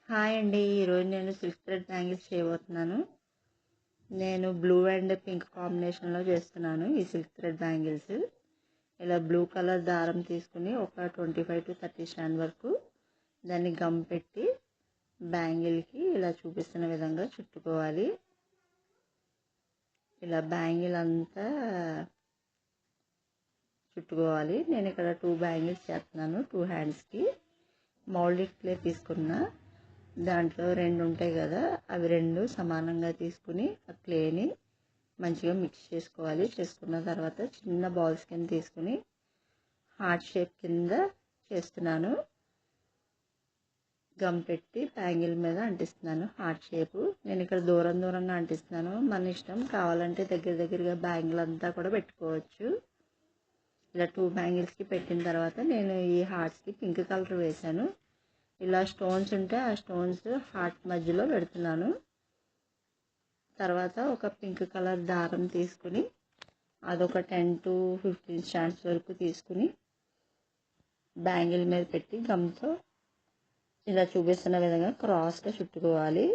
Hi అండి. ఈరోజు నేను సిల్క్ థ్రెడ్ బ్యాంగిల్స్ చేయబోతున్నాను. నేను బ్లూ అండ్ పింక్ కాంబినేషన్లో చేస్తున్నాను ఈ సిల్క్ థ్రెడ్ బ్యాంగిల్స్. ఇలా బ్లూ కలర్ దారం తీసుకుని ఒక 25 to 30 స్టాండ్ వరకు దాన్ని గమ్ పెట్టి బ్యాంగిల్కి ఇలా చూపిస్తున్న విధంగా చుట్టుకోవాలి. ఇలా బ్యాంగిల్ అంతా చుట్టుకోవాలి. నేను ఇక్కడ 2 బ్యాంగిల్స్ చేస్తున్నాను. 2 హ్యాండ్స్కి మౌల్డెడ్ క్లే తీసుకున్నా. దాంట్లో 2 ఉంటాయి కదా, అవి 2 సమానంగా తీసుకుని ఆ క్లేని మంచిగా మిక్స్ చేసుకోవాలి. చేసుకున్న తర్వాత చిన్న బాల్స్ కింద తీసుకుని హార్ట్ షేప్ కింద చేస్తున్నాను. గమ్ పెట్టి బ్యాంగిల్ మీద అంటిస్తున్నాను హార్ట్ షేపు. నేను ఇక్కడ దూరంగా అంటిస్తున్నాను. మన ఇష్టం, కావాలంటే దగ్గరగా బ్యాంగిల్ అంతా కూడా పెట్టుకోవచ్చు. ఇలా 2 బ్యాంగిల్స్కి పెట్టిన తర్వాత నేను ఈ హార్ట్స్కి పింక్ కలర్ వేశాను. ఇలా స్టోన్స్ ఉంటే ఆ స్టోన్స్ హార్ట్ మధ్యలో పెడుతున్నాను. తర్వాత ఒక పింక్ కలర్ దారం తీసుకుని అదొక 10 to 15 స్టాండ్స్ వరకు తీసుకుని బ్యాంగిల్ మీద పెట్టి గమ్తో ఇలా చూపిస్తున్న విధంగా క్రాస్గా చుట్టుకోవాలి.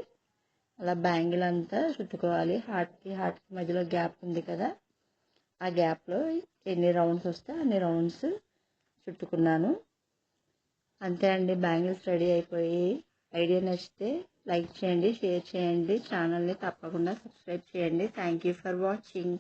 అలా బ్యాంగిల్ అంతా చుట్టుకోవాలి. హార్ట్కి మధ్యలో గ్యాప్ ఉంది కదా, ఆ గ్యాప్లో ఎన్ని రౌండ్స్ వస్తే అన్ని రౌండ్స్ చుట్టుకున్నాను. అంతే అండి, బ్యాంగిల్స్ రెడీ అయిపోయి. ఐడియా నచ్చితే లైక్ చేయండి, షేర్ చేయండి, ఛానల్ని తప్పకుండా సబ్స్క్రైబ్ చేయండి. Thank you for watching.